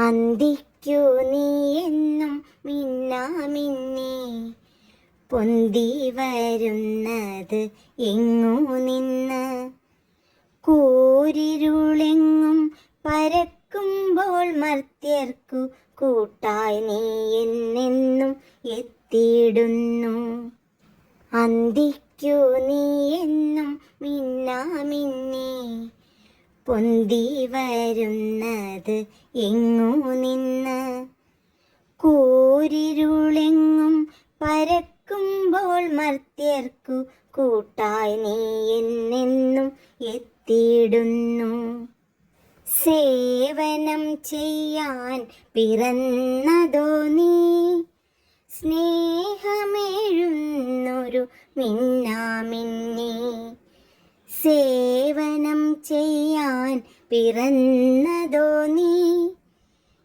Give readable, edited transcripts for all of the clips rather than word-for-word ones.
അന്തിക്കു നീ എന്നും മിന്നാമിന്നി പൊന്തി വരുന്നത് എങ്ങു നിന്ന്? കൂരിരുളെങ്ങും പരക്കുമ്പോൾ മർത്യർക്കു കൂട്ടായി നീ എന്നെന്നും എത്തിയിടുന്നു. അന്തിക്കു നീ എന്നും മിന്നാമിന്നി പൊന്തി വരുന്നത് എങ്ങു നിന്ന്? കൂരിരുളെങ്ങും പരക്കുമ്പോൾ മർത്യർക്കു കൂട്ടായി നീ എന്നെന്നും എത്തിയിടുന്നു. സേവനം ചെയ്യാൻ പിറന്നതോ നീ, സ്നേഹമെഴുന്നൊരു മിന്നാമിന്നി. സേവനം ചെയ്യാൻ പിറന്നതോ നീ,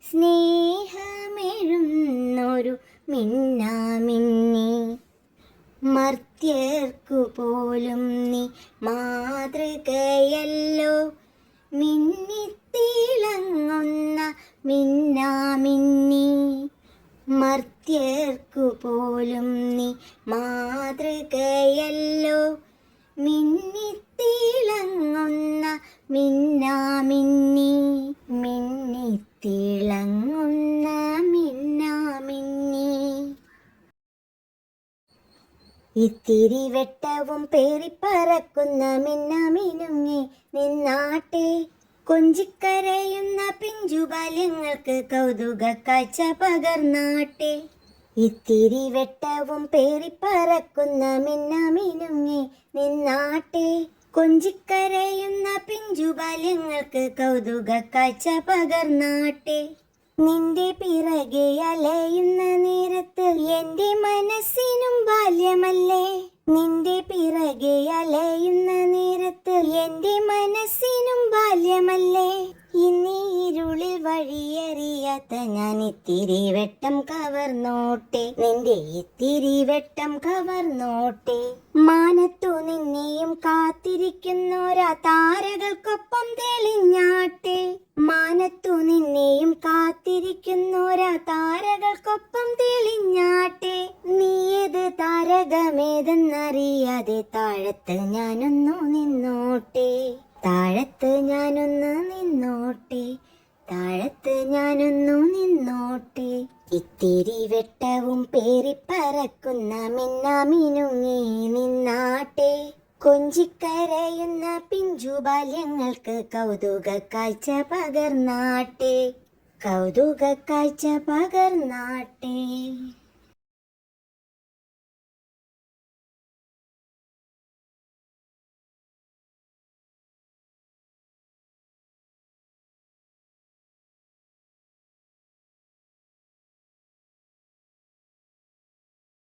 സ്നേഹമെഴുന്നൊരു മിന്നാമിന്നി. മർത്യർക്കു പോലും നീ മാതൃകയല്ലോ, മിന്നിത്തിളങ്ങുന്ന മിന്നാമിന്നി. മർത്യർക്കു പോലും നീ മാതൃകയല്ലോ, മിന്നിത്തിളങ്ങുന്ന മിന്നാമിന്നി. മിന്നിത്തിളങ്ങുന്ന മിന്നാമിന്നി. ഇത്തിരി വെട്ടവും പേറിപ്പറക്കുന്ന മിന്നാമിനുങ്ങി നിന്നാട്ടെ, കൊഞ്ചിക്കരയുന്ന പിഞ്ചുബാല്യങ്ങൾക്ക് കൗതുക കാഴ്ച പകർന്നാട്ടെ. ഇത്തിരി വെട്ടവും പേറിപ്പറക്കുന്ന മിന്നാമിനുങ്ങി നിന്നാട്ടെ, കൊഞ്ചിക്കരയുന്ന പിഞ്ചുബാല്യങ്ങൾക്ക് കൗതുക കാഴ്ച പകർന്നാട്ടെ. നിന്റെ പിറകെ അലയുന്ന നേരത്ത് എൻ്റെ മനസ്സിനും ബാല്യമല്ലേ? നിന്റെ പിറകെ അലയുന്ന നേരത്ത് എൻ്റെ മനസ്സിനും ബാല്യമല്ലേ? ഇന്നീ ഇരുളിൽ വഴിയറിയാത്ത ഞാൻ ഇത്തിരി വെട്ടം കവർന്നോട്ടെ, നിന്റെ ഇത്തിരി വെട്ടം കവർന്നോട്ടെ. മാനത്തു നിന്നെയും കാത്തിരിക്കുന്നോരാ താരകൾക്കൊപ്പം തെളിഞ്ഞാട്ടെ. മാനത്തു നിന്നെയും കാത്തിരിക്കുന്നോരാ താരകൾക്കൊപ്പം തെളിഞ്ഞാട്ടെ. നീയത് താരകമേതെന്നറിയാതെ താഴത്ത് ഞാനൊന്നു നിന്നോട്ടെ, താഴത്ത് ഞാനൊന്ന് നിന്നോട്ടെ, താഴത്ത് ഞാനൊന്നു നിന്നോട്ടെ. ഇത്തിരി വെട്ടവും പേറിപ്പറക്കുന്ന മിന്നാമിനുങ്ങി നിന്നാട്ടെ, കൊഞ്ചിക്കരയുന്ന പിഞ്ചുബാല്യങ്ങൾക്ക് കൗതുക കാഴ്ച പകർന്നാട്ടെ, കൗതുക കാഴ്ച പകർന്നാട്ടെ.